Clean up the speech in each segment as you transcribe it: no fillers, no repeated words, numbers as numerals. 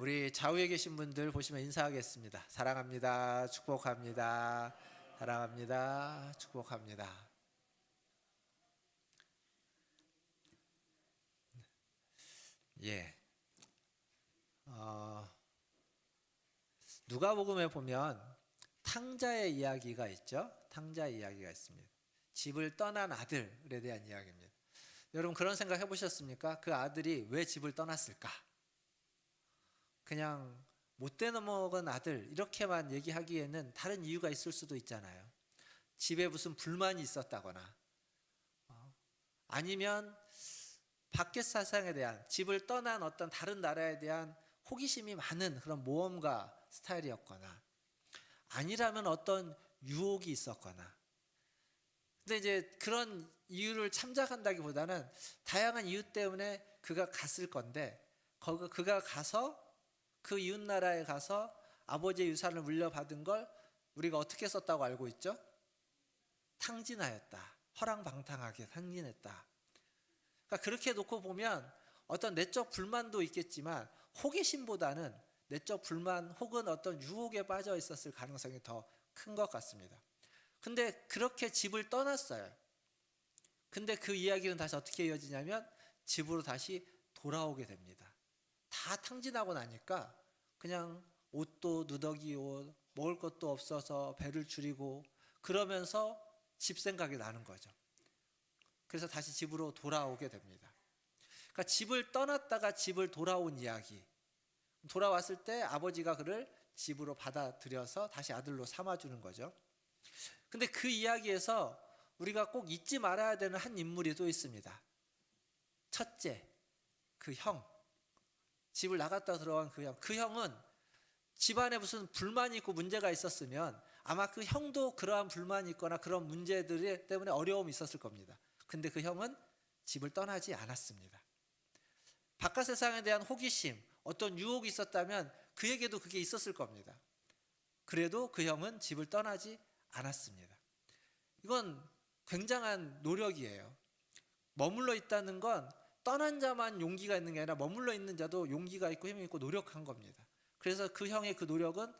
우리 좌우에 계신 분들 보시면 인사하겠습니다. 사랑합니다. 축복합니다. 사랑합니다. 축복합니다. 예. 누가복음에 보면 탕자의 이야기가 있죠. 탕자의 이야기가 있습니다. 집을 떠난 아들에 대한 이야기입니다. 여러분 그런 생각 해보셨습니까? 그 아들이 왜 집을 떠났을까? 그냥 못돼 넘어간 아들 이렇게만 얘기하기에는 다른 이유가 있을 수도 있잖아요. 집에 무슨 불만이 있었다거나 아니면 밖의 사상에 대한, 집을 떠난 어떤 다른 나라에 대한 호기심이 많은 그런 모험가 스타일이었거나, 아니라면 어떤 유혹이 있었거나. 근데 이제 그런 이유를 참작한다기보다는 다양한 이유 때문에 그가 갔을 건데, 그가 가서 그 이웃 나라에 가서 아버지의 유산을 물려받은 걸 우리가 어떻게 썼다고 알고 있죠? 탕진하였다. 허랑방탕하게 탕진했다. 그러니까 그렇게 놓고 보면 어떤 내적 불만도 있겠지만 호기심보다는 내적 불만 혹은 어떤 유혹에 빠져 있었을 가능성이 더 큰 것 같습니다. 근데 그렇게 집을 떠났어요. 근데 그 이야기는 다시 어떻게 이어지냐면 집으로 다시 돌아오게 됩니다. 다 탕진하고 나니까 그냥 옷도 누더기 옷, 먹을 것도 없어서 배를 줄이고 그러면서 집 생각이 나는 거죠. 그래서 다시 집으로 돌아오게 됩니다. 그러니까 집을 떠났다가 집을 돌아온 이야기. 돌아왔을 때 아버지가 그를 집으로 받아들여서 다시 아들로 삼아주는 거죠. 근데 그 이야기에서 우리가 꼭 잊지 말아야 되는 한 인물이 또 있습니다. 첫째, 그 형. 집을 나갔다 들어간 그 형. 그 형은 집안에 무슨 불만이 있고 문제가 있었으면 아마 그 형도 그러한 불만이 있거나 그런 문제들 때문에 어려움이 있었을 겁니다. 근데 그 형은 집을 떠나지 않았습니다. 바깥 세상에 대한 호기심, 어떤 유혹이 있었다면 그에게도 그게 있었을 겁니다. 그래도 그 형은 집을 떠나지 않았습니다. 이건 굉장한 노력이에요. 머물러 있다는 건 떠난 자만 용기가 있는 게 아니라 머물러 있는 자도 용기가 있고 힘이 있고 노력한 겁니다. 그래서 그 형의 그 노력은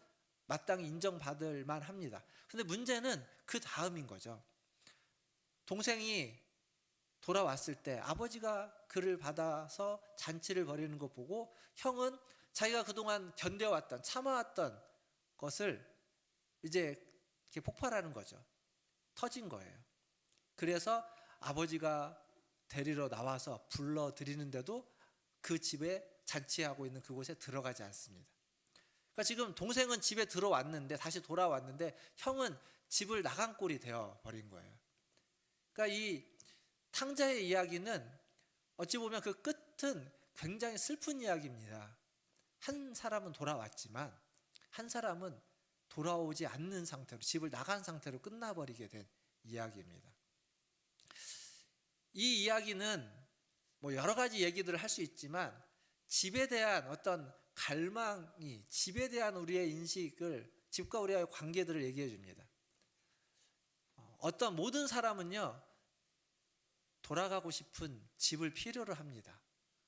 마땅히 인정받을 만합니다. 근데 문제는 그 다음인 거죠. 동생이 돌아왔을 때 아버지가 그를 받아서 잔치를 벌이는 것 보고 형은 자기가 그동안 견뎌왔던, 참아왔던 것을 이제 이렇게 폭발하는 거죠. 터진 거예요. 그래서 아버지가 데리러 나와서 불러들이는데도 그 집에 잔치하고 있는 그곳에 들어가지 않습니다. 그러니까 지금 동생은 집에 들어왔는데, 다시 돌아왔는데 형은 집을 나간 꼴이 되어버린 거예요. 그러니까 이 탕자의 이야기는 어찌 보면 그 끝은 굉장히 슬픈 이야기입니다. 한 사람은 돌아왔지만 한 사람은 돌아오지 않는 상태로, 집을 나간 상태로 끝나버리게 된 이야기입니다. 이 이야기는 뭐 여러 가지 얘기들을 할 수 있지만 집에 대한 어떤 갈망이, 집에 대한 우리의 인식을, 집과 우리의 관계들을 얘기해 줍니다. 어떤 모든 사람은요, 돌아가고 싶은 집을 필요로 합니다.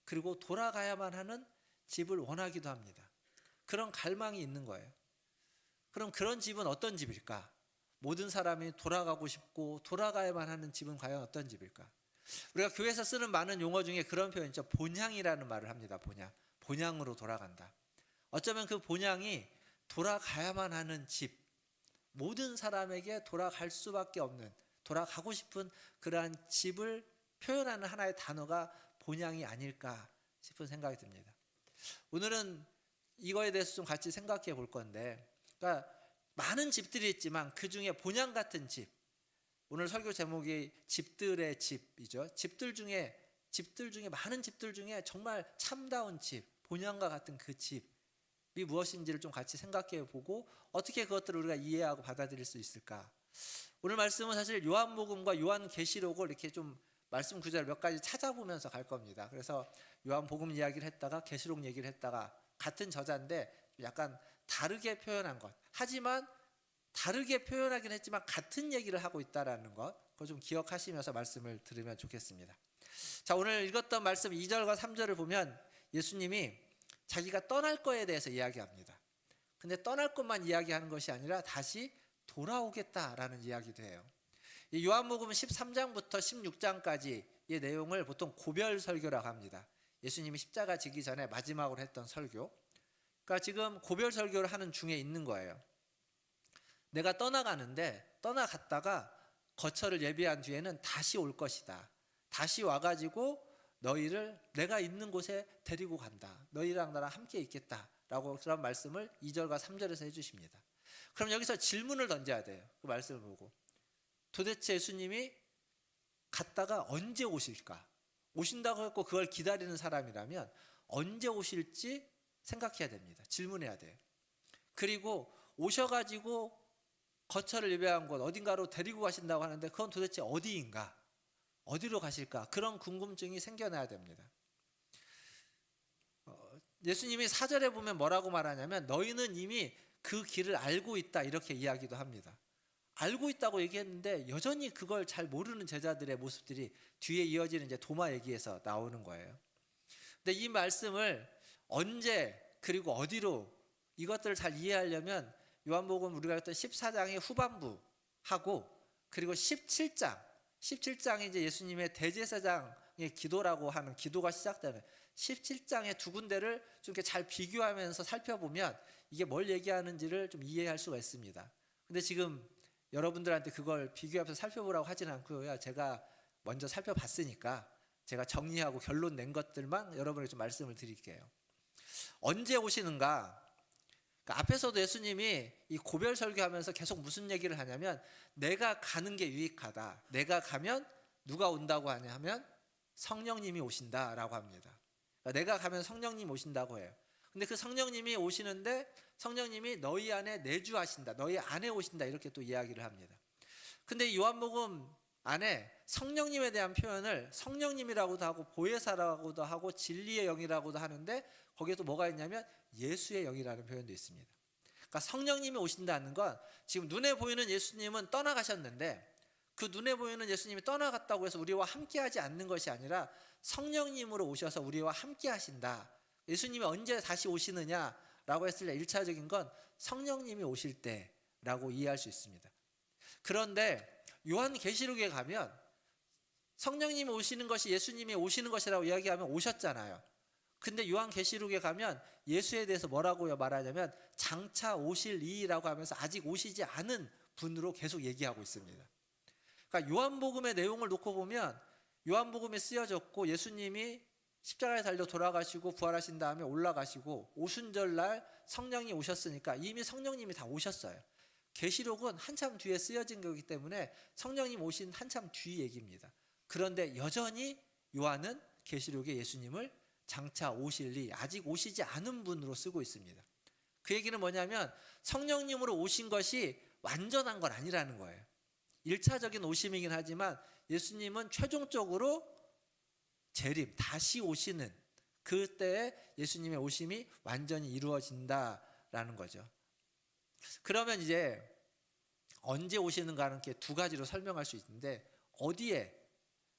그리고 돌아가야만 하는 집을 원하기도 합니다. 그런 갈망이 있는 거예요. 그럼 그런 집은 어떤 집일까? 모든 사람이 돌아가고 싶고 돌아가야만 하는 집은 과연 어떤 집일까? 우리가 교회에서 쓰는 많은 용어 중에 그런 표현 있죠. 본향이라는 말을 합니다. 본향. 본향으로 돌아간다. 어쩌면 그 본향이 돌아가야만 하는 집, 모든 사람에게 돌아갈 수밖에 없는, 돌아가고 싶은 그러한 집을 표현하는 하나의 단어가 본향이 아닐까 싶은 생각이 듭니다. 오늘은 이거에 대해서 좀 같이 생각해 볼 건데, 그러니까 많은 집들이 있지만 그 중에 본향 같은 집, 오늘 설교 제목이 집들의 집이죠. 집들 중에 많은 집들 중에 정말 참다운 집, 본향과 같은 그 집이 무엇인지를 좀 같이 생각해 보고 어떻게 그것들을 우리가 이해하고 받아들일 수 있을까? 오늘 말씀은 사실 요한복음과 요한계시록을 이렇게 좀 말씀 구절 몇 가지 찾아보면서 갈 겁니다. 그래서 요한복음 이야기를 했다가 계시록 얘기를 했다가 같은 저자인데 약간 다르게 표현한 것. 하지만 다르게 표현하긴 했지만 같은 얘기를 하고 있다는 것, 그거 좀 기억하시면서 말씀을 들으면 좋겠습니다. 자, 오늘 읽었던 말씀 2절과 3절을 보면 예수님이 자기가 떠날 거에 대해서 이야기합니다. 근데 떠날 것만 이야기하는 것이 아니라 다시 돌아오겠다라는 이야기도 해요. 이 요한복음 13장부터 16장까지의 내용을 보통 고별 설교라고 합니다. 예수님이 십자가 지기 전에 마지막으로 했던 설교. 그러니까 지금 고별 설교를 하는 중에 있는 거예요. 내가 떠나가는데 떠나갔다가 거처를 예비한 뒤에는 다시 올 것이다. 다시 와가지고 너희를 내가 있는 곳에 데리고 간다. 너희랑 나랑 함께 있겠다. 라고 그런 말씀을 2절과 3절에서 해주십니다. 그럼 여기서 질문을 던져야 돼요. 그 말씀을 보고. 도대체 예수님이 갔다가 언제 오실까? 오신다고 했고 그걸 기다리는 사람이라면 언제 오실지 생각해야 됩니다. 질문해야 돼요. 그리고 오셔가지고 거처를 예배한 곳 어딘가로 데리고 가신다고 하는데 그건 도대체 어디인가? 어디로 가실까? 그런 궁금증이 생겨나야 됩니다. 예수님이 4절에 보면 뭐라고 말하냐면 너희는 이미 그 길을 알고 있다 이렇게 이야기도 합니다. 알고 있다고 얘기했는데 여전히 그걸 잘 모르는 제자들의 모습들이 뒤에 이어지는 이제 도마 얘기에서 나오는 거예요. 근데 이 말씀을 언제 그리고 어디로 이것들을 잘 이해하려면 요한복음 우리가 했던 14장의 후반부하고 그리고 17장이 이제 예수님의 대제사장의 기도라고 하는 기도가 시작되는 17장의 두 군데를 좀 이렇게 잘 비교하면서 살펴보면 이게 뭘 얘기하는지를 좀 이해할 수가 있습니다. 근데 지금 여러분들한테 그걸 비교하면서 살펴보라고 하지는 않고요. 제가 먼저 살펴봤으니까 제가 정리하고 결론 낸 것들만 여러분에게 좀 말씀을 드릴게요. 언제 오시는가? 그러니까 앞에서도 예수님이 이 고별 설교하면서 계속 무슨 얘기를 하냐면 내가 가는 게 유익하다. 내가 가면 누가 온다고 하냐면 성령님이 오신다라고 합니다. 그러니까 내가 가면 성령님 오신다고 해요. 근데 그 성령님이 오시는데 성령님이 너희 안에 내주하신다. 너희 안에 오신다. 이렇게 또 이야기를 합니다. 근데 이 요한복음 안에 성령님에 대한 표현을 성령님이라고도 하고 보혜사라고도 하고 진리의 영이라고도 하는데 거기에 또 뭐가 있냐면 예수의 영이라는 표현도 있습니다. 그러니까 성령님이 오신다는 건 지금 눈에 보이는 예수님은 떠나가셨는데 그 눈에 보이는 예수님이 떠나갔다고 해서 우리와 함께하지 않는 것이 아니라 성령님으로 오셔서 우리와 함께 하신다. 예수님이 언제 다시 오시느냐라고 했을 때 1차적인 건 성령님이 오실 때라고 이해할 수 있습니다. 그런데 요한계시록에 가면 성령님이 오시는 것이 예수님이 오시는 것이라고 이야기하면 오셨잖아요. 근데 요한계시록에 가면 예수에 대해서 뭐라고 말하냐면 장차 오실 이라고 하면서 아직 오시지 않은 분으로 계속 얘기하고 있습니다. 그러니까 요한복음의 내용을 놓고 보면 요한복음에 쓰여졌고 예수님이 십자가에 달려 돌아가시고 부활하신 다음에 올라가시고 오순절날 성령이 오셨으니까 이미 성령님이 다 오셨어요. 계시록은 한참 뒤에 쓰여진 거기 때문에 성령님 오신 한참 뒤 얘기입니다. 그런데 여전히 요한은 계시록에 예수님을 장차 오실 이 아직 오시지 않은 분으로 쓰고 있습니다. 그 얘기는 뭐냐면 성령님으로 오신 것이 완전한 건 아니라는 거예요. 1차적인 오심이긴 하지만 예수님은 최종적으로 재림, 다시 오시는 그때에 예수님의 오심이 완전히 이루어진다라는 거죠. 그러면 이제 언제 오시는가는 이렇게 두 가지로 설명할 수 있는데 어디에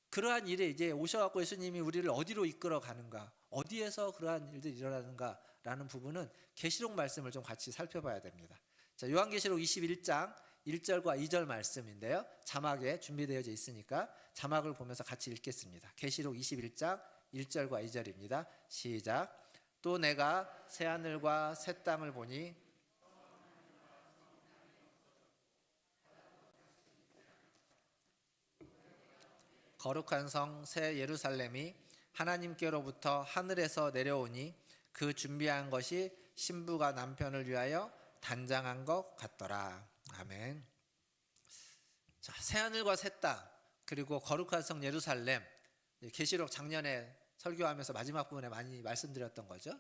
그러한 일에 이제 오셔갖고 예수님이 우리를 어디로 이끌어 가는가, 어디에서 그러한 일들이 일어나는가라는 부분은 계시록 말씀을 좀 같이 살펴봐야 됩니다. 자, 요한계시록 21장 1절과 2절 말씀인데요. 자막에 준비되어져 있으니까 자막을 보면서 같이 읽겠습니다. 계시록 21장 1절과 2절입니다. 시작. 또 내가 새 하늘과 새 땅을 보니 거룩한 성 새 예루살렘이 하나님께로부터 하늘에서 내려오니 그 준비한 것이 신부가 남편을 위하여 단장한 것 같더라. 아멘. 자, 새 하늘과 새 땅 그리고 거룩한 성 예루살렘 계시록 작년에 설교하면서 마지막 부분에 많이 말씀드렸던 거죠.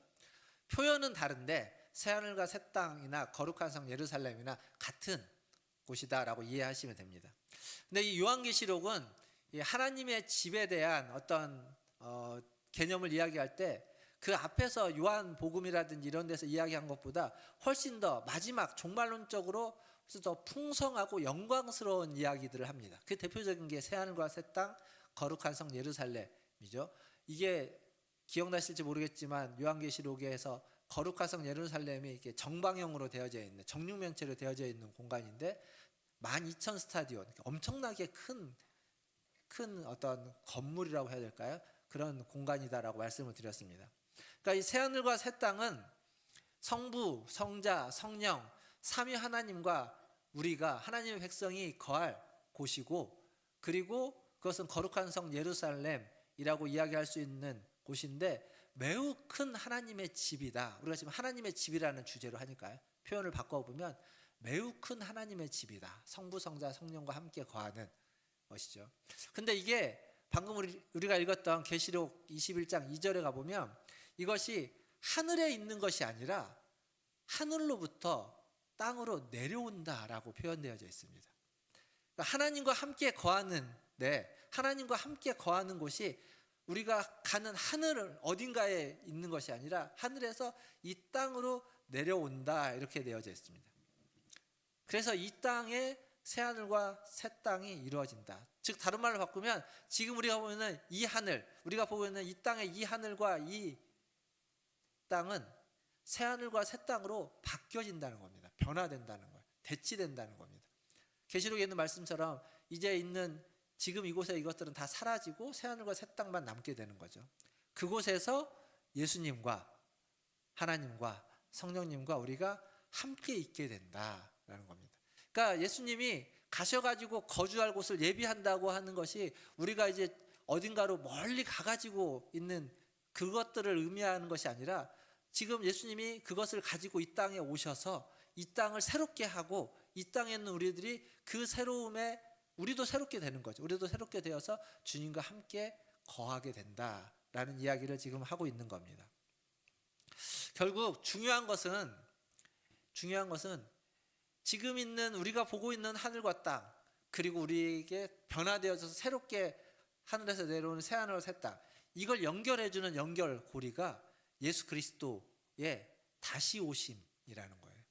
표현은 다른데 새 하늘과 새 땅이나 거룩한 성 예루살렘이나 같은 곳이다라고 이해하시면 됩니다. 근데 이 요한계시록은 하나님의 집에 대한 어떤 개념을 이야기할 때 그 앞에서 요한복음이라든지 이런 데서 이야기한 것보다 훨씬 더 마지막 종말론적으로 더 풍성하고 영광스러운 이야기들을 합니다. 그 대표적인 게 새하늘과 새 땅, 거룩한 성 예루살렘이죠. 이게 기억나실지 모르겠지만 요한계시록에서 거룩한 성 예루살렘이 이렇게 정방형으로 되어져 있는, 정육면체로 되어져 있는 공간인데 12,000 스타디온, 엄청나게 큰 어떤 건물이라고 해야 될까요? 그런 공간이다라고 말씀을 드렸습니다. 그러니까 이 새하늘과 새 땅은 성부, 성자, 성령, 삼위 하나님과 우리가, 하나님의 백성이 거할 곳이고, 그리고 그것은 거룩한 성 예루살렘이라고 이야기할 수 있는 곳인데 매우 큰 하나님의 집이다. 우리가 지금 하나님의 집이라는 주제로 하니까요, 표현을 바꿔보면 매우 큰 하나님의 집이다. 성부, 성자, 성령과 함께 거하는 것이죠. 근데 이게 방금 우리가 읽었던 계시록 21장 2절에 가보면 이것이 하늘에 있는 것이 아니라 하늘로부터 땅으로 내려온다라고 표현되어져 있습니다. 그러니까 하나님과 함께 거하는데, 하나님과 함께 거하는 곳이 우리가 가는 하늘 어딘가에 있는 것이 아니라 하늘에서 이 땅으로 내려온다, 이렇게 되어져 있습니다. 그래서 이 땅에 새하늘과 새 땅이 이루어진다. 즉 다른 말로 바꾸면 지금 우리가 보는 이 하늘, 우리가 보고 있는 이 땅의 이 하늘과 이 땅은 새하늘과 새 땅으로 바뀌어진다는 겁니다. 변화된다는 거예요. 대치된다는 겁니다. 계시록에 있는 말씀처럼 이제 있는 지금 이곳에 이것들은 다 사라지고 새하늘과 새 땅만 남게 되는 거죠. 그곳에서 예수님과 하나님과 성령님과 우리가 함께 있게 된다라는 겁니다. 그러니까 예수님이 가셔가지고 거주할 곳을 예비한다고 하는 것이 우리가 이제 어딘가로 멀리 가가지고 있는 그것들을 의미하는 것이 아니라 지금 예수님이 그것을 가지고 이 땅에 오셔서 이 땅을 새롭게 하고 이 땅에 있는 우리들이 그 새로움에 우리도 새롭게 되는 거죠. 우리도 새롭게 되어서 주님과 함께 거하게 된다라는 이야기를 지금 하고 있는 겁니다. 결국 중요한 것은 지금 있는 우리가 보고 있는 하늘과 땅, 그리고 우리에게 변화되어져서 새롭게 하늘에서 내려오는 새하늘과 새 땅, 이걸 연결해주는 연결고리가 예수 그리스도의 다시 오심이라는 거예요.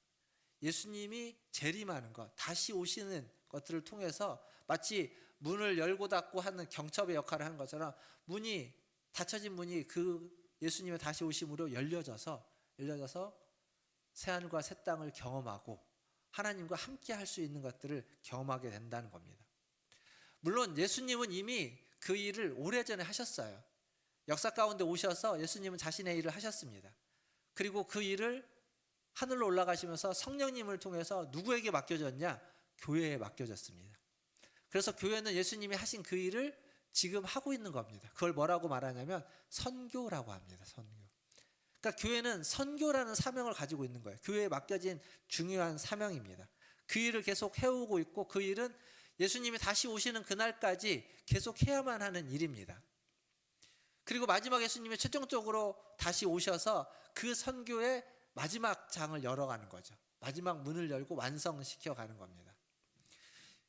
예수님이 재림하는 것, 다시 오시는 것들을 통해서 마치 문을 열고 닫고 하는 경첩의 역할을 하는 것처럼 닫혀진 문이 그 예수님의 다시 오심으로 열려져서 새하늘과 새 땅을 경험하고 하나님과 함께 할 수 있는 것들을 경험하게 된다는 겁니다. 물론 예수님은 이미 그 일을 오래전에 하셨어요. 역사 가운데 오셔서 예수님은 자신의 일을 하셨습니다. 그리고 그 일을 하늘로 올라가시면서 성령님을 통해서 누구에게 맡겨졌냐? 교회에 맡겨졌습니다. 그래서 교회는 예수님이 하신 그 일을 지금 하고 있는 겁니다. 그걸 뭐라고 말하냐면 선교라고 합니다. 선교. 그러니까 교회는 선교라는 사명을 가지고 있는 거예요. 교회에 맡겨진 중요한 사명입니다. 그 일을 계속 해오고 있고 그 일은 예수님이 다시 오시는 그날까지 계속 해야만 하는 일입니다. 그리고 마지막 예수님이 최종적으로 다시 오셔서 그 선교의 마지막 장을 열어가는 거죠. 마지막 문을 열고 완성시켜 가는 겁니다.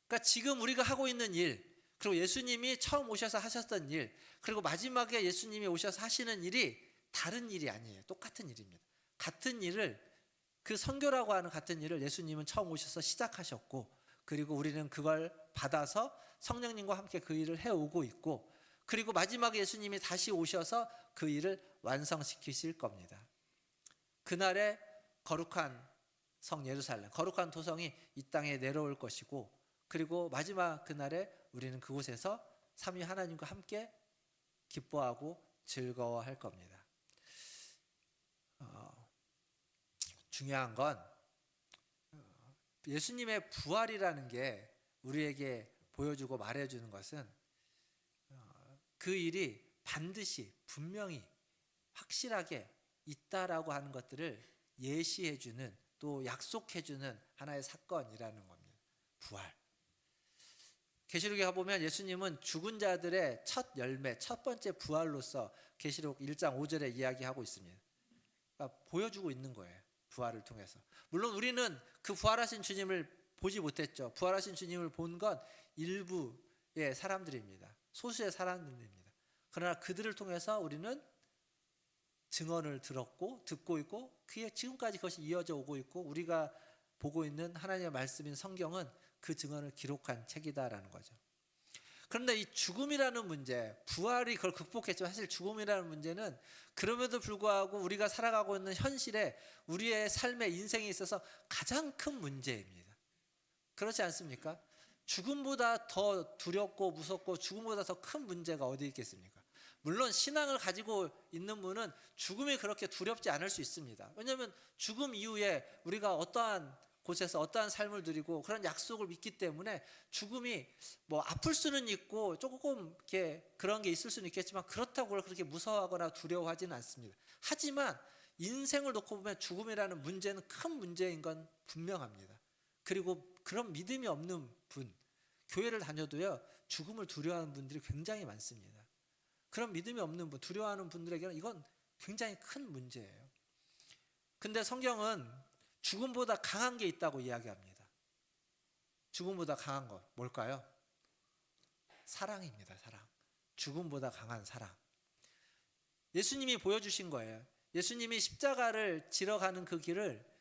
그러니까 지금 우리가 하고 있는 일, 그리고 예수님이 처음 오셔서 하셨던 일, 그리고 마지막에 예수님이 오셔서 하시는 일이 다른 일이 아니에요. 똑같은 일입니다. 같은 일을, 그 선교라고 하는 같은 일을 예수님은 처음 오셔서 시작하셨고, 그리고 우리는 그걸 받아서 성령님과 함께 그 일을 해오고 있고, 그리고 마지막에 예수님이 다시 오셔서 그 일을 완성시키실 겁니다. 그날에 거룩한 성 예루살렘, 거룩한 도성이 이 땅에 내려올 것이고, 그리고 마지막 그날에 우리는 그곳에서 삼위 하나님과 함께 기뻐하고 즐거워할 겁니다. 중요한 건 예수님의 부활이라는 게 우리에게 보여주고 말해주는 것은 그 일이 반드시 분명히 확실하게 있다라고 하는 것들을 예시해주는, 또 약속해주는 하나의 사건이라는 겁니다. 부활. 계시록에 가보면 예수님은 죽은 자들의 첫 열매, 첫 번째 부활로서 계시록 1장 5절에 이야기하고 있습니다. 그러니까 보여주고 있는 거예요. 부활을 통해서. 물론 우리는 그 부활하신 주님을 보지 못했죠. 부활하신 주님을 본 건 일부의 사람들입니다. 소수의 사람들입니다. 그러나 그들을 통해서 우리는 증언을 들었고 듣고 있고, 그게 지금까지 그것이 이어져 오고 있고, 우리가 보고 있는 하나님의 말씀인 성경은 그 증언을 기록한 책이다라는 거죠. 그런데 이 죽음이라는 문제, 부활이 그걸 극복했지만 사실 죽음이라는 문제는 그럼에도 불구하고 우리가 살아가고 있는 현실에 우리의 삶의 인생에 있어서 가장 큰 문제입니다. 그렇지 않습니까? 죽음보다 더 두렵고 무섭고 죽음보다 더 큰 문제가 어디 있겠습니까? 물론 신앙을 가지고 있는 분은 죽음이 그렇게 두렵지 않을 수 있습니다. 왜냐하면 죽음 이후에 우리가 어떠한 곳에서 어떠한 삶을 누리고 그런 약속을 믿기 때문에 죽음이 뭐 아플 수는 있고 조금 이렇게 그런 게 있을 수는 있겠지만 그렇다고 그걸 그렇게 무서워하거나 두려워하지는 않습니다. 하지만 인생을 놓고 보면 죽음이라는 문제는 큰 문제인 건 분명합니다. 그리고 그런 믿음이 없는 분, 교회를 다녀도요 죽음을 두려워하는 분들이 굉장히 많습니다. 그런 믿음이 없는 분, 두려워하는 분들에게는 이건 굉장히 큰 문제예요. 근데 성경은 죽음보다 강한 게 있다고 이야기합니다. 죽음보다 강한 것 뭘까요? 사랑입니다. 사랑. 죽음보다 강한 사랑. 예수님이 보여주신 거예요. 예수님이 십자가를 지러 가는 그 길을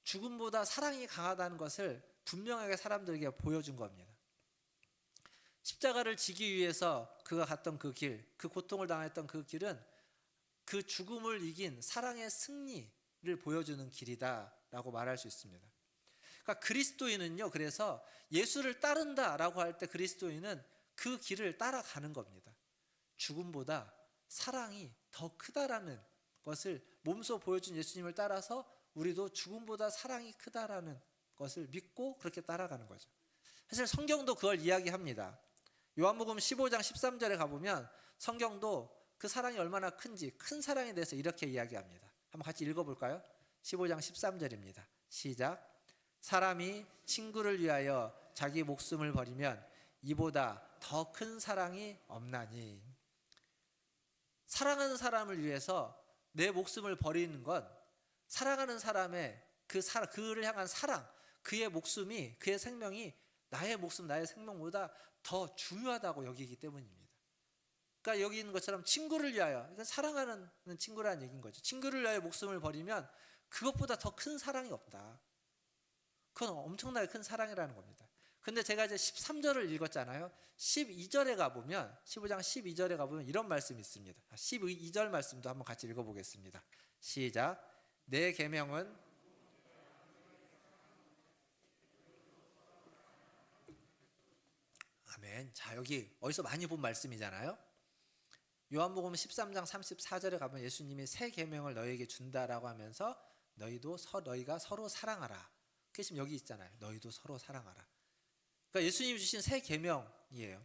죽음보다 사랑이 강하다는 것을 분명하게 사람들에게 보여준 겁니다. 십자가를 지기 위해서 그가 갔던 그 길, 그 고통을 당했던 그 길은 그 죽음을 이긴 사랑의 승리를 보여주는 길이다라고 말할 수 있습니다. 그러니까 그리스도인은요, 그래서 예수를 따른다라고 할 때 그리스도인은 그 길을 따라가는 겁니다. 죽음보다 사랑이 더 크다라는 것을 몸소 보여준 예수님을 따라서 우리도 죽음보다 사랑이 크다라는 것을 믿고 그렇게 따라가는 거죠. 사실 성경도 그걸 이야기합니다. 요한복음 15장 13절에 가보면 성경도 그 사랑이 얼마나 큰지 큰 사랑에 대해서 이렇게 이야기합니다. 한번 같이 읽어볼까요? 15장 13절입니다. 시작. 사람이 친구를 위하여 자기 목숨을 버리면 이보다 더 큰 사랑이 없나니. 사랑하는 사람을 위해서 내 목숨을 버리는 건 사랑하는 사람의 그를 향한 사랑, 그의 목숨이, 그의 생명이 나의 목숨, 나의 생명보다 더 중요하다고 여기기 때문입니다. 그러니까 여기 있는 것처럼 친구를 위하여, 그러니까 사랑하는 친구라는 얘기인 거죠. 친구를 위하여 목숨을 버리면 그것보다 더 큰 사랑이 없다. 그건 엄청나게 큰 사랑이라는 겁니다. 근데 제가 이제 13절을 읽었잖아요. 12절에 가보면, 15장 12절에 가보면 이런 말씀이 있습니다. 12절 말씀도 한번 같이 읽어보겠습니다. 시작. 내 계명은 아멘. 자, 여기 어디서 많이 본 말씀이잖아요. 요한복음 13장 34절에 가면 예수님이 새 계명을 너희에게 준다라고 하면서 너희가 서로 사랑하라. 그게 지금 여기 있잖아요. 너희도 서로 사랑하라. 그러니까 예수님이 주신 새 계명이에요.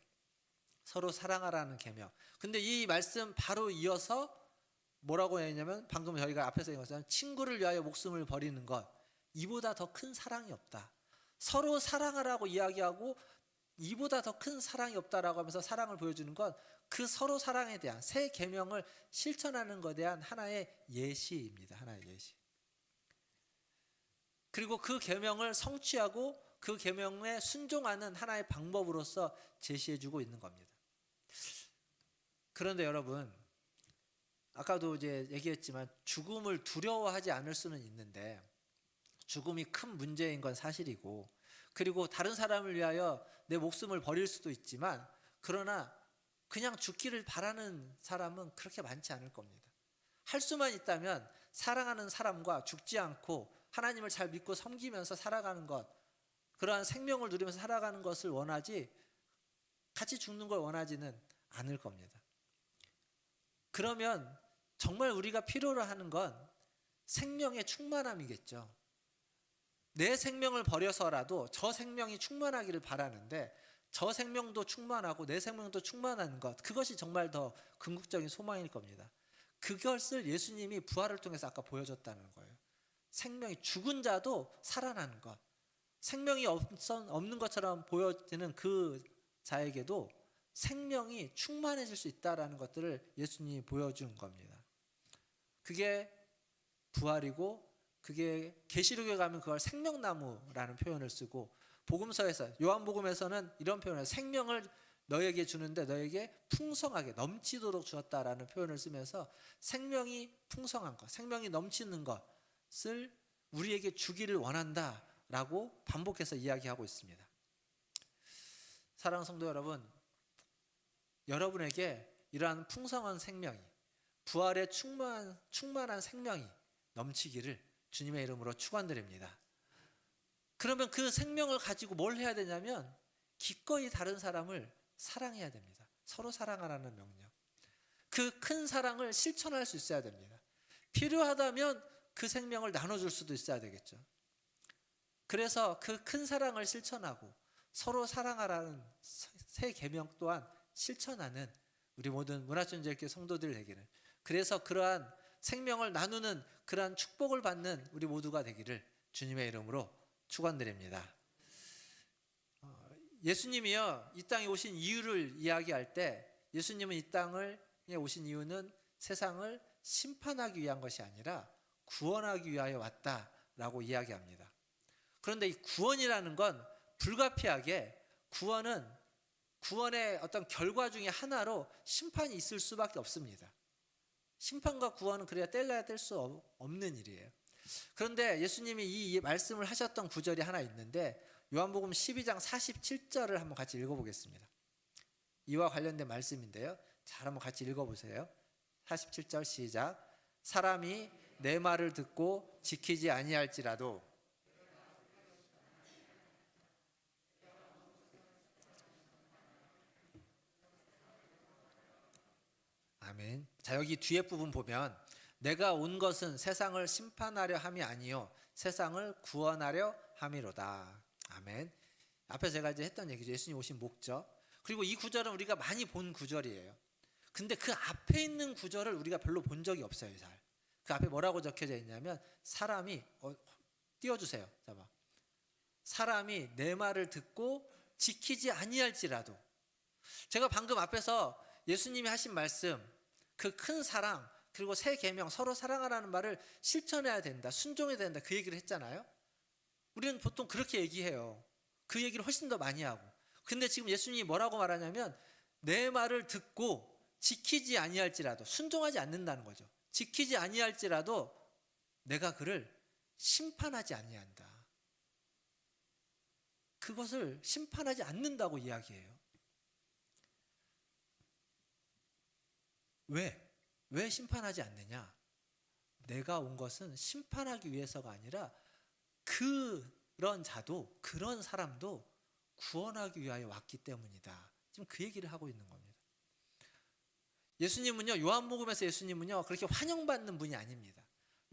서로 사랑하라는 계명. 근데 이 말씀 바로 이어서 뭐라고 했냐면 방금 저희가 앞에서 얘기한 것처럼 친구를 위하여 목숨을 버리는 것, 이보다 더 큰 사랑이 없다. 서로 사랑하라고 이야기하고 이보다 더 큰 사랑이 없다라고 하면서 사랑을 보여주는 건 그 서로 사랑에 대한 새 계명을 실천하는 것에 대한 하나의 예시입니다. 하나의 예시. 그리고 그 계명을 성취하고 그 계명에 순종하는 하나의 방법으로서 제시해주고 있는 겁니다. 그런데 여러분, 아까도 이제 얘기했지만 죽음을 두려워하지 않을 수는 있는데 죽음이 큰 문제인 건 사실이고, 그리고 다른 사람을 위하여 내 목숨을 버릴 수도 있지만, 그러나 그냥 죽기를 바라는 사람은 그렇게 많지 않을 겁니다. 할 수만 있다면 사랑하는 사람과 죽지 않고 하나님을 잘 믿고 섬기면서 살아가는 것, 그러한 생명을 누리면서 살아가는 것을 원하지 같이 죽는 걸 원하지는 않을 겁니다. 그러면 정말 우리가 필요로 하는 건 생명의 충만함이겠죠. 내 생명을 버려서라도 저 생명이 충만하기를 바라는데, 저 생명도 충만하고 내 생명도 충만한 것, 그것이 정말 더 궁극적인 소망일 겁니다. 그것을 예수님이 부활을 통해서 아까 보여줬다는 거예요. 생명이, 죽은 자도 살아나는 것, 생명이 없는 것처럼 보여지는 그 자에게도 생명이 충만해질 수 있다는 것들을 예수님이 보여준 겁니다. 그게 부활이고, 그게 계시록에 가면 그걸 생명나무라는 표현을 쓰고, 복음서에서, 요한복음에서는 이런 표현을, 생명을 너에게 주는데 너에게 풍성하게 넘치도록 주었다라는 표현을 쓰면서 생명이 풍성한 것, 생명이 넘치는 것을 우리에게 주기를 원한다라고 반복해서 이야기하고 있습니다. 사랑하는 성도 여러분, 여러분에게 이러한 풍성한 생명이, 부활의 충만한 생명이 넘치기를 주님의 이름으로 축원드립니다. 그러면 그 생명을 가지고 뭘 해야 되냐면 기꺼이 다른 사람을 사랑해야 됩니다. 서로 사랑하라는 명령. 그 큰 사랑을 실천할 수 있어야 됩니다. 필요하다면 그 생명을 나눠줄 수도 있어야 되겠죠. 그래서 그 큰 사랑을 실천하고 서로 사랑하라는 새 계명 또한 실천하는 우리 모든 문화전쟁교회 성도들 되기를, 그래서 그러한 생명을 나누는 그러한 축복을 받는 우리 모두가 되기를 주님의 이름으로 축원드립니다. 예수님이요, 이 땅에 오신 이유를 이야기할 때 예수님은 이 땅에 오신 이유는 세상을 심판하기 위한 것이 아니라 구원하기 위하여 왔다라고 이야기합니다. 그런데 이 구원이라는 건 불가피하게 구원의 어떤 결과 중에 하나로 심판이 있을 수밖에 없습니다. 심판과 구원은 그래야 뗄래야 뗄 수 없는 일이에요. 그런데 예수님이 이 말씀을 하셨던 구절이 하나 있는데 요한복음 12장 47절을 한번 같이 읽어보겠습니다. 이와 관련된 말씀인데요. 잘 한번 같이 읽어보세요. 47절 시작. 사람이 내 말을 듣고 지키지 아니할지라도 아멘. 자, 여기 뒤에 부분 보면 내가 온 것은 세상을 심판하려 함이 아니요 세상을 구원하려 함이로다. 아멘. 앞에 제가 이제 했던 얘기죠. 예수님 오신 목적. 그리고 이 구절은 우리가 많이 본 구절이에요. 근데 그 앞에 있는 구절을 우리가 별로 본 적이 없어요. 잘. 그 앞에 뭐라고 적혀져 있냐면 사람이 띄워주세요. 잡아. 사람이 내 말을 듣고 지키지 아니할지라도. 제가 방금 앞에서 예수님이 하신 말씀, 그 큰 사랑 그리고 새 계명 서로 사랑하라는 말을 실천해야 된다, 순종해야 된다, 그 얘기를 했잖아요. 우리는 보통 그렇게 얘기해요. 그 얘기를 훨씬 더 많이 하고. 근데 지금 예수님이 뭐라고 말하냐면 내 말을 듣고 지키지 아니할지라도, 순종하지 않는다는 거죠. 지키지 아니할지라도 내가 그를 심판하지 아니한다. 그것을 심판하지 않는다고 이야기해요. 왜 심판하지 않느냐? 내가 온 것은 심판하기 위해서가 아니라 그런 자도, 그런 사람도 구원하기 위하여 왔기 때문이다. 지금 그 얘기를 하고 있는 겁니다. 예수님은요, 요한복음에서 예수님은요 그렇게 환영받는 분이 아닙니다.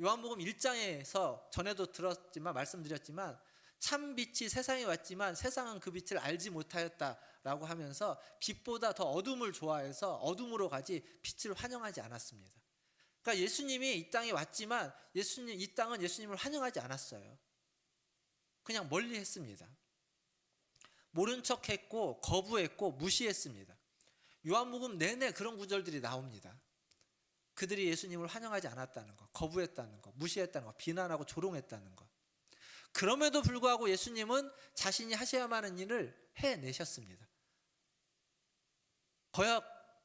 요한복음 1장에서 전에도 들었지만 말씀드렸지만 참 빛이 세상에 왔지만 세상은 그 빛을 알지 못하였다라고 하면서 빛보다 더 어둠을 좋아해서 어둠으로 가지 빛을 환영하지 않았습니다. 그러니까 예수님이 이 땅에 왔지만 이 땅은 예수님을 환영하지 않았어요. 그냥 멀리 했습니다. 모른 척했고 거부했고 무시했습니다. 요한복음 내내 그런 구절들이 나옵니다. 그들이 예수님을 환영하지 않았다는 것, 거부했다는 것, 무시했다는 것, 비난하고 조롱했다는 것. 그럼에도 불구하고 예수님은 자신이 하셔야만 하는 일을 해내셨습니다.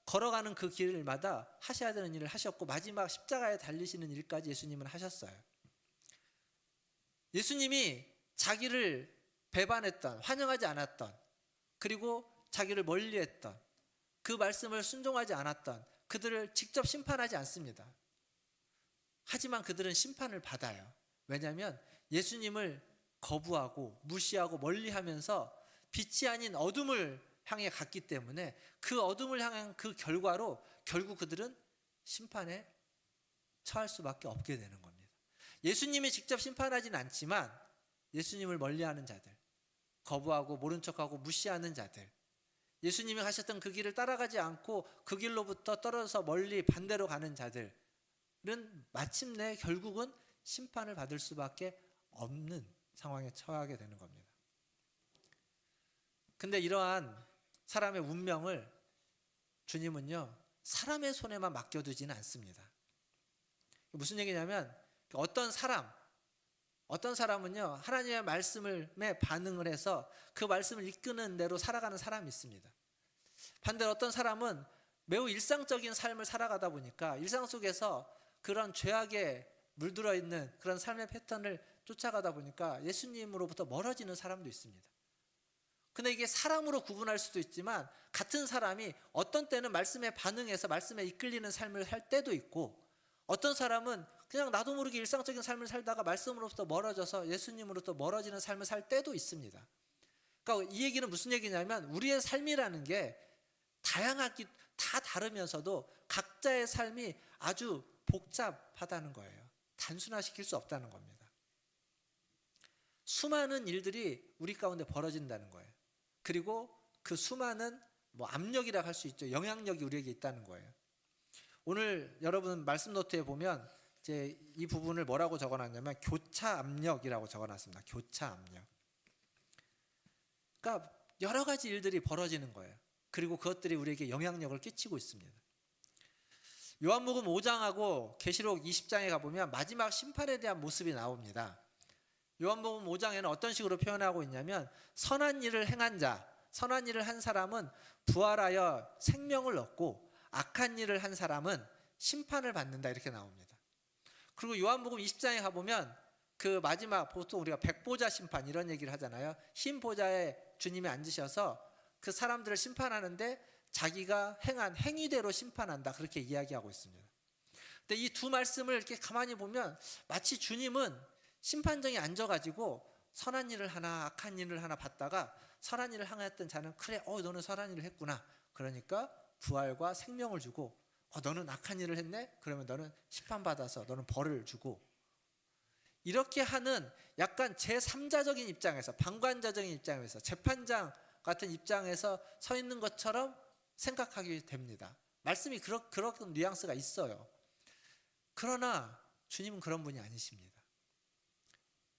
걸어가는 그 길마다 하셔야 되는 일을 하셨고 마지막 십자가에 달리시는 일까지 예수님은 하셨어요. 예수님이 자기를 배반했던, 환영하지 않았던, 그리고 자기를 멀리했던, 그 말씀을 순종하지 않았던 그들을 직접 심판하지 않습니다. 하지만 그들은 심판을 받아요. 왜냐하면 예수님을 거부하고 무시하고 멀리하면서 빛이 아닌 어둠을 향해 갔기 때문에 그 어둠을 향한 그 결과로 결국 그들은 심판에 처할 수밖에 없게 되는 겁니다. 예수님이 직접 심판하지는 않지만 예수님을 멀리하는 자들, 거부하고 모른 척하고 무시하는 자들, 예수님이 가셨던 그 길을 따라가지 않고 그 길로부터 떨어져서 멀리 반대로 가는 자들은 마침내 결국은 심판을 받을 수밖에 없는 상황에 처하게 되는 겁니다. 근데 이러한 사람의 운명을 주님은요 사람의 손에만 맡겨두지는 않습니다. 무슨 얘기냐면 어떤 사람은요 하나님의 말씀에 반응을 해서 그 말씀을 이끄는 대로 살아가는 사람이 있습니다. 반대로 어떤 사람은 매우 일상적인 삶을 살아가다 보니까 일상 속에서 그런 죄악에 물들어 있는 그런 삶의 패턴을 쫓아가다 보니까 예수님으로부터 멀어지는 사람도 있습니다. 근데 이게 사람으로 구분할 수도 있지만 같은 사람이 어떤 때는 말씀에 반응해서 말씀에 이끌리는 삶을 살 때도 있고, 어떤 사람은 그냥 나도 모르게 일상적인 삶을 살다가 말씀으로부터 멀어져서 예수님으로부터 멀어지는 삶을 살 때도 있습니다. 그러니까 이 얘기는 무슨 얘기냐면, 우리의 삶이라는 게 다양하기 다 다르면서도 각자의 삶이 아주 복잡하다는 거예요. 단순화시킬 수 없다는 겁니다. 수많은 일들이 우리 가운데 벌어진다는 거예요. 그리고 그 수많은 압력이라고 할 수 있죠. 영향력이 우리에게 있다는 거예요. 오늘 여러분 말씀 노트에 보면 이제 이 부분을 뭐라고 적어놨냐면 교차 압력이라고 적어놨습니다. 교차 압력. 그러니까 여러 가지 일들이 벌어지는 거예요. 그리고 그것들이 우리에게 영향력을 끼치고 있습니다. 요한복음 5장하고 계시록 20장에 가보면 마지막 심판에 대한 모습이 나옵니다. 요한복음 5장에는 어떤 식으로 표현하고 있냐면, 선한 일을 행한 자, 선한 일을 한 사람은 부활하여 생명을 얻고 악한 일을 한 사람은 심판을 받는다, 이렇게 나옵니다. 그리고 요한복음 20장에 가보면 그 마지막, 보통 우리가 백보자 심판 이런 얘기를 하잖아요. 흰 보좌에 주님이 앉으셔서 그 사람들을 심판하는데 자기가 행한 행위대로 심판한다, 그렇게 이야기하고 있습니다. 근데 이 두 말씀을 이렇게 가만히 보면 마치 주님은 심판정에 앉아가지고 선한 일을 하나 악한 일을 하나 받다가, 선한 일을 행했던 자는 그래 너는 선한 일을 했구나, 그러니까 부활과 생명을 주고, 너는 악한 일을 했네, 그러면 너는 심판받아서 너는 벌을 주고, 이렇게 하는 약간 제3자적인 입장에서, 방관자적인 입장에서, 재판장 같은 입장에서 서 있는 것처럼 생각하게 됩니다. 말씀이 그런 뉘앙스가 있어요. 그러나 주님은 그런 분이 아니십니다.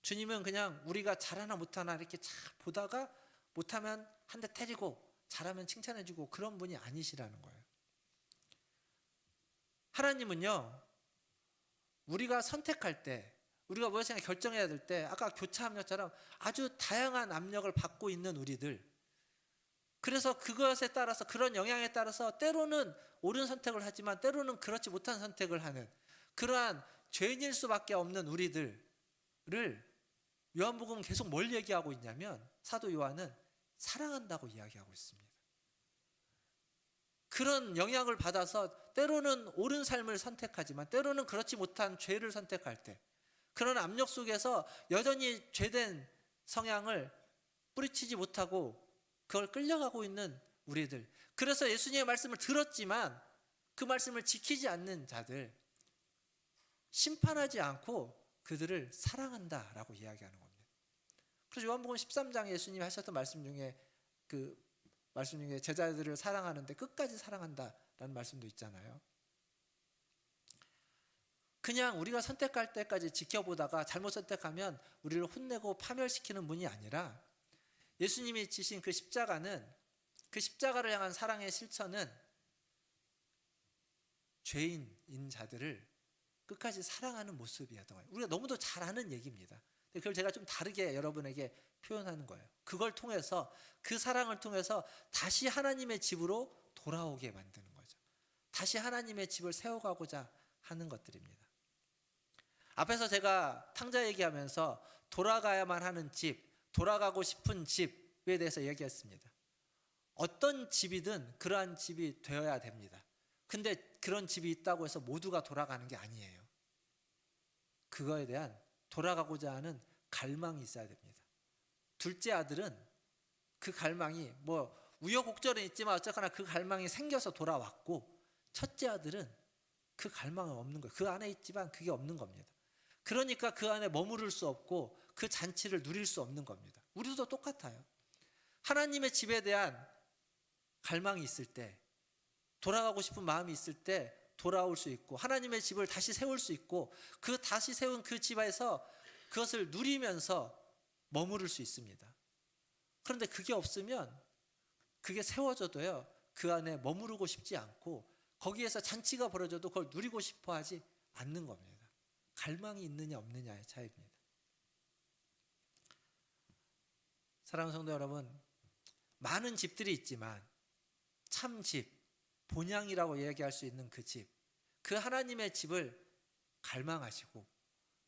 주님은 그냥 우리가 잘하나 못하나 이렇게 잘 보다가 못하면 한 대 때리고 잘하면 칭찬해주고 그런 분이 아니시라는 거예요. 하나님은요, 우리가 선택할 때, 우리가 무엇인가 결정해야 될 때, 아까 교차 압력처럼 아주 다양한 압력을 받고 있는 우리들, 그래서 그것에 따라서, 그런 영향에 따라서 때로는 옳은 선택을 하지만 때로는 그렇지 못한 선택을 하는 그러한 죄인일 수밖에 없는 우리들을 요한복음은 계속 뭘 얘기하고 있냐면, 사도 요한은 사랑한다고 이야기하고 있습니다. 그런 영향을 받아서 때로는 옳은 삶을 선택하지만 때로는 그렇지 못한 죄를 선택할 때, 그런 압력 속에서 여전히 죄된 성향을 뿌리치지 못하고 그걸 끌려가고 있는 우리들, 그래서 예수님의 말씀을 들었지만 그 말씀을 지키지 않는 자들, 심판하지 않고 그들을 사랑한다라고 이야기하는 겁니다. 그래서 요한복음 13장에 예수님이 하셨던 말씀 중에 제자들을 사랑하는데 끝까지 사랑한다라는 말씀도 있잖아요. 그냥 우리가 선택할 때까지 지켜보다가 잘못 선택하면 우리를 혼내고 파멸시키는 분이 아니라, 예수님이 지신 그 십자가는, 그 십자가를 향한 사랑의 실천은 죄인인 자들을 끝까지 사랑하는 모습이었던 거예요. 우리가 너무도 잘 아는 얘기입니다. 그걸 제가 좀 다르게 여러분에게 표현하는 거예요. 그걸 통해서, 그 사랑을 통해서 다시 하나님의 집으로 돌아오게 만드는 거죠. 다시 하나님의 집을 세워가고자 하는 것들입니다. 앞에서 제가 탕자 얘기하면서 돌아가야만 하는 집, 돌아가고 싶은 집에 대해서 얘기했습니다. 어떤 집이든 그러한 집이 되어야 됩니다. 근데 그런 집이 있다고 해서 모두가 돌아가는 게 아니에요. 그거에 대한 돌아가고자 하는 갈망이 있어야 됩니다. 둘째 아들은 그 갈망이 우여곡절은 있지만 어쨌거나 그 갈망이 생겨서 돌아왔고, 첫째 아들은 그 갈망은 없는 거예요. 그 안에 있지만 그게 없는 겁니다. 그러니까 그 안에 머무를 수 없고 그 잔치를 누릴 수 없는 겁니다. 우리도 똑같아요. 하나님의 집에 대한 갈망이 있을 때, 돌아가고 싶은 마음이 있을 때 돌아올 수 있고, 하나님의 집을 다시 세울 수 있고, 그 다시 세운 그 집에서 그것을 누리면서 머무를 수 있습니다. 그런데 그게 없으면, 그게 세워져도요, 그 안에 머무르고 싶지 않고 거기에서 잔치가 벌어져도 그걸 누리고 싶어 하지 않는 겁니다. 갈망이 있느냐 없느냐의 차이입니다. 사랑하는 성도 여러분, 많은 집들이 있지만 참 집, 본향이라고 얘기할 수 있는 그 집, 그 하나님의 집을 갈망하시고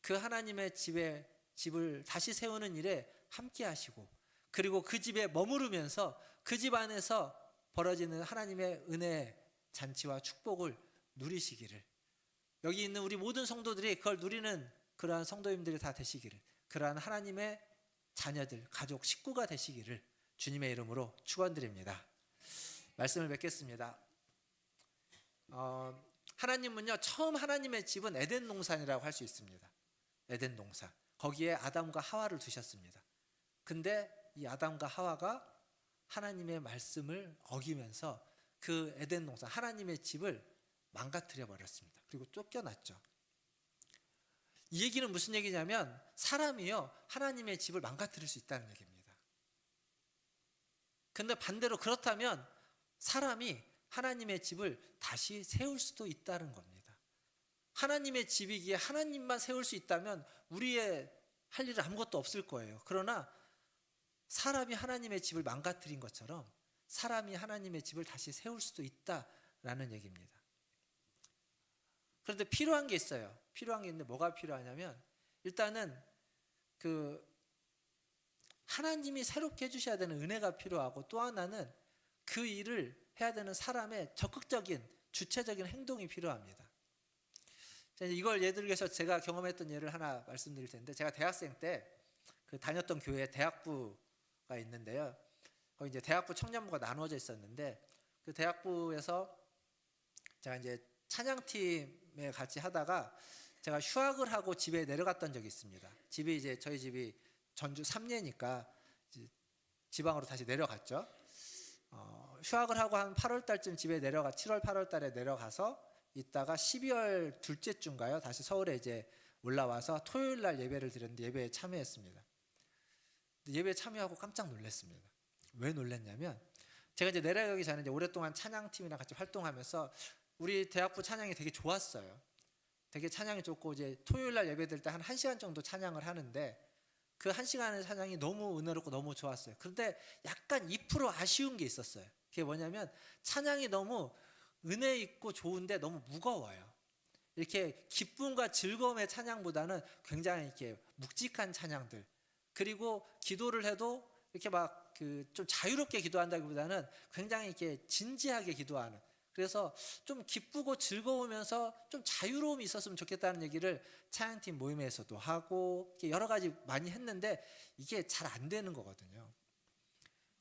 그 하나님의 집을 다시 세우는 일에 함께 하시고 그리고 그 집에 머무르면서 그 집 안에서 벌어지는 하나님의 은혜 잔치와 축복을 누리시기를, 여기 있는 우리 모든 성도들이 그걸 누리는 그러한 성도님들이 다 되시기를, 그러한 하나님의 자녀들, 가족, 식구가 되시기를 주님의 이름으로 축원드립니다. 말씀을 맺겠습니다. 하나님은요, 처음 하나님의 집은 에덴 동산이라고 할 수 있습니다. 에덴 동산, 거기에 아담과 하와를 두셨습니다. 근데 이 아담과 하와가 하나님의 말씀을 어기면서 그 에덴 동산, 하나님의 집을 망가뜨려 버렸습니다. 그리고 쫓겨났죠. 이 얘기는 무슨 얘기냐면, 사람이요, 하나님의 집을 망가뜨릴 수 있다는 얘기입니다. 근데 반대로 그렇다면 사람이 하나님의 집을 다시 세울 수도 있다는 겁니다. 하나님의 집이기에 하나님만 세울 수 있다면 우리의 할 일은 아무것도 없을 거예요. 그러나 사람이 하나님의 집을 망가뜨린 것처럼 사람이 하나님의 집을 다시 세울 수도 있다라는 얘기입니다. 그런데 필요한 게 있어요. 필요한 게 있는데 뭐가 필요하냐면, 일단은 그 하나님이 새롭게 해주셔야 되는 은혜가 필요하고, 또 하나는 그 일을 해야 되는 사람의 적극적인 주체적인 행동이 필요합니다. 이걸 예를 들어서 제가 경험했던 예를 하나 말씀드릴 텐데, 제가 대학생 때 그 다녔던 교회에 대학부가 있는데요. 거기 이제 대학부 청년부가 나누어져 있었는데, 그 대학부에서 제가 이제 찬양팀에 같이 하다가 제가 휴학을 하고 집에 내려갔던 적이 있습니다. 집이 이제 저희 집이 전주 삼례니까 지방으로 다시 내려갔죠. 휴학을 하고 한 8월 달쯤 집에 7월 8월 달에 내려가서 있다가 12월 둘째 주인가요? 다시 서울에 이제 올라와서 토요일 날 예배를 드렸는데, 예배에 참여했습니다. 예배에 참여하고 깜짝 놀랐습니다. 왜 놀랐냐면, 제가 이제 내려가기 전에 이제 오랫동안 찬양팀이랑 같이 활동하면서 우리 대학부 찬양이 되게 좋았어요. 되게 찬양이 좋고, 이제 토요일 날 예배 드릴 때 한 1시간 정도 찬양을 하는데, 그 1시간의 찬양이 너무 은혜롭고 너무 좋았어요. 그런데 약간 2% 아쉬운 게 있었어요. 그게 뭐냐면, 찬양이 너무 은혜 있고 좋은데 너무 무거워요. 이렇게 기쁨과 즐거움의 찬양보다는 굉장히 이렇게 묵직한 찬양들, 그리고 기도를 해도 이렇게 막 좀 자유롭게 기도한다기보다는 굉장히 이렇게 진지하게 기도하는, 그래서 좀 기쁘고 즐거우면서 좀 자유로움이 있었으면 좋겠다는 얘기를 찬양팀 모임에서도 하고 여러 가지 많이 했는데, 이게 잘 안 되는 거거든요.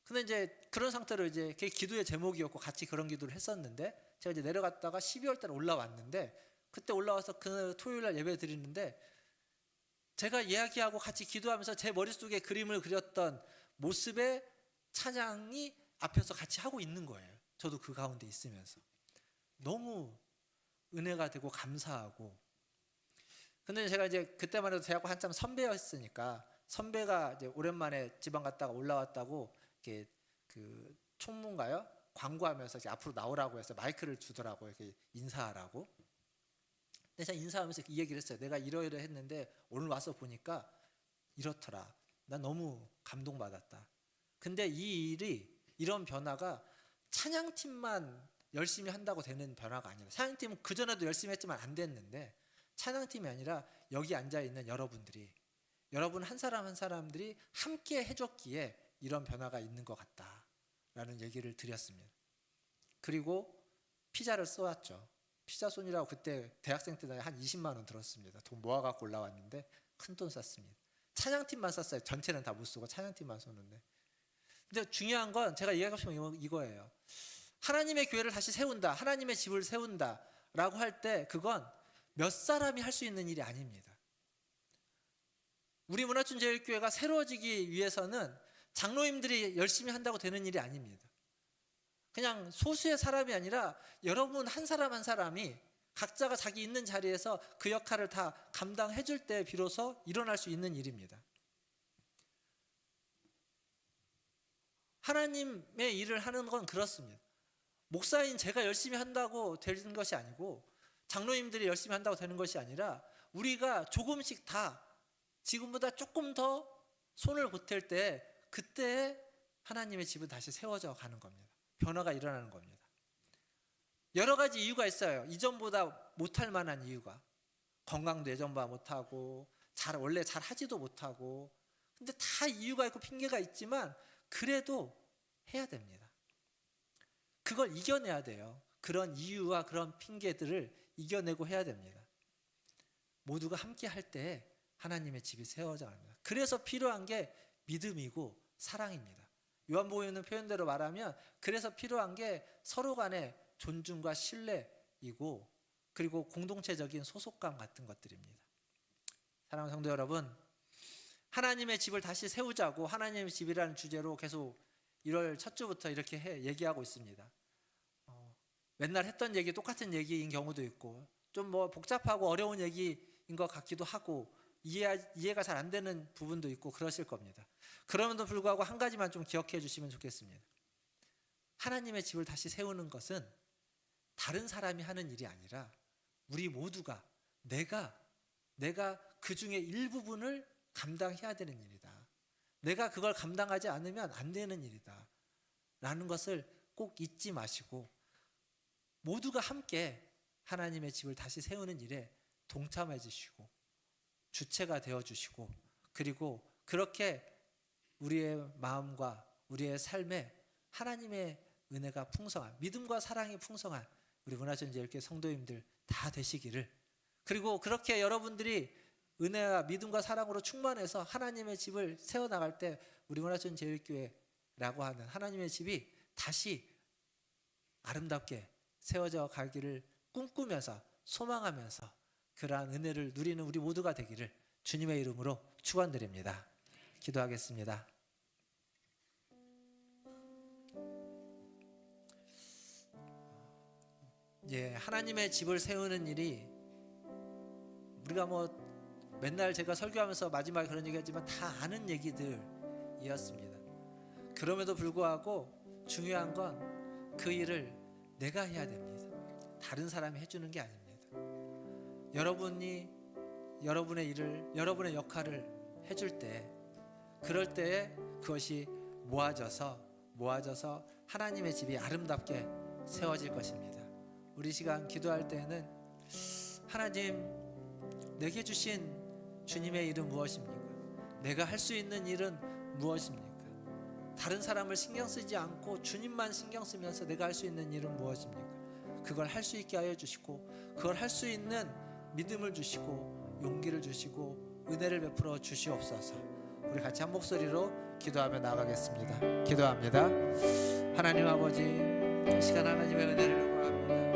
근데 이제 그런 상태로 이제 그게 기도의 제목이었고 같이 그런 기도를 했었는데, 제가 이제 내려갔다가 12월 달에 올라왔는데, 그때 올라와서 그 토요일 날 예배 드리는데, 제가 이야기하고 같이 기도하면서 제 머릿속에 그림을 그렸던 모습의 찬양이 앞에서 같이 하고 있는 거예요. 저도 그 가운데 있으면서 너무 은혜가 되고 감사하고. 근데 제가 이제 그때만 해도 대학교 한참 선배였으니까, 선배가 이제 오랜만에 지방 갔다가 올라왔다고 이렇게 그 총무인가요? 광고하면서 이제 앞으로 나오라고 해서 마이크를 주더라고요. 이렇게 인사하라고. 근데 제가 인사하면서 이 얘기를 했어요. 내가 이러이러했는데 오늘 와서 보니까 이렇더라. 난 너무 감동받았다. 근데 이 일이, 이런 변화가 찬양팀만 열심히 한다고 되는 변화가 아니라, 찬양팀은 그전에도 열심히 했지만 안 됐는데, 찬양팀이 아니라 여기 앉아있는 여러분들이, 여러분 한 사람 한 사람들이 함께 해줬기에 이런 변화가 있는 것 같다라는 얘기를 드렸습니다. 그리고 피자를 쏘았죠. 피자손이라고 그때 대학생 때 한 20만 원 들었습니다. 돈 모아갖고 올라왔는데 큰 돈 쐈습니다. 찬양팀만 쐈어요. 전체는 다 못 쓰고 찬양팀만 쏘는데. 근데 중요한 건 제가 이야기하고 싶은 이거예요. 하나님의 교회를 다시 세운다, 하나님의 집을 세운다 라고 할 때 그건 몇 사람이 할 수 있는 일이 아닙니다. 우리 문화춘제일교회가 새로워지기 위해서는 장로님들이 열심히 한다고 되는 일이 아닙니다. 그냥 소수의 사람이 아니라 여러분 한 사람 한 사람이 각자가 자기 있는 자리에서 그 역할을 다 감당해 줄 때 비로소 일어날 수 있는 일입니다. 하나님의 일을 하는 건 그렇습니다. 목사인 제가 열심히 한다고 되는 것이 아니고, 장로님들이 열심히 한다고 되는 것이 아니라, 우리가 조금씩 다 지금보다 조금 더 손을 보탤 때, 그때 하나님의 집은 다시 세워져 가는 겁니다. 변화가 일어나는 겁니다. 여러 가지 이유가 있어요. 이전보다 못할 만한 이유가. 건강도 예전보다 못하고, 원래 잘 하지도 못하고. 근데 다 이유가 있고 핑계가 있지만 그래도 해야 됩니다. 그걸 이겨내야 돼요. 그런 이유와 그런 핑계들을 이겨내고 해야 됩니다. 모두가 함께 할 때 하나님의 집이 세워져 갑니다. 그래서 필요한 게 믿음이고 사랑입니다. 요한복음에 있는 표현대로 말하면 그래서 필요한 게 서로 간의 존중과 신뢰이고 그리고 공동체적인 소속감 같은 것들입니다. 사랑하는 성도 여러분, 하나님의 집을 다시 세우자고 하나님의 집이라는 주제로 계속 1월 첫 주부터 이렇게 얘기하고 있습니다. 맨날 했던 얘기 똑같은 얘기인 경우도 있고 좀 뭐 복잡하고 어려운 얘기인 것 같기도 하고 이해가 잘 안 되는 부분도 있고 그러실 겁니다. 그럼에도 불구하고 한 가지만 좀 기억해 주시면 좋겠습니다. 하나님의 집을 다시 세우는 것은 다른 사람이 하는 일이 아니라 우리 모두가 내가 그 중에 일부분을 감당해야 되는 일이다. 내가 그걸 감당하지 않으면 안 되는 일이다 라는 것을 꼭 잊지 마시고 모두가 함께 하나님의 집을 다시 세우는 일에 동참해 주시고 주체가 되어 주시고 그리고 그렇게 우리의 마음과 우리의 삶에 하나님의 은혜가 풍성한 믿음과 사랑이 풍성한 우리 문화전제일교회 성도님들 다 되시기를, 그리고 그렇게 여러분들이 은혜와 믿음과 사랑으로 충만해서 하나님의 집을 세워나갈 때 우리 문화전제일교회라고 하는 하나님의 집이 다시 아름답게 세워져 가기를 꿈꾸면서 소망하면서 그러한 은혜를 누리는 우리 모두가 되기를 주님의 이름으로 축원드립니다. 기도하겠습니다. 하나님의 집을 세우는 일이 우리가 맨날 제가 설교하면서 마지막에 그런 얘기하지만 다 아는 얘기들이었습니다. 그럼에도 불구하고 중요한 건 그 일을 내가 해야 됩니다. 다른 사람이 해주는 게 아닙니다. 여러분이 여러분의 일을, 여러분의 역할을 해줄 때, 그럴 때에 그것이 모아져서 하나님의 집이 아름답게 세워질 것입니다. 우리 시간 기도할 때에는 하나님, 내게 주신 주님의 일은 무엇입니까? 내가 할 수 있는 일은 무엇입니까? 다른 사람을 신경 쓰지 않고 주님만 신경 쓰면서 내가 할 수 있는 일은 무엇입니까? 그걸 할 수 있게 하여 주시고 그걸 할 수 있는 믿음을 주시고 용기를 주시고 은혜를 베풀어 주시옵소서. 우리 같이 한 목소리로 기도하며 나가겠습니다. 기도합니다. 하나님 아버지, 이 시간 하나님의 은혜를 구합니다.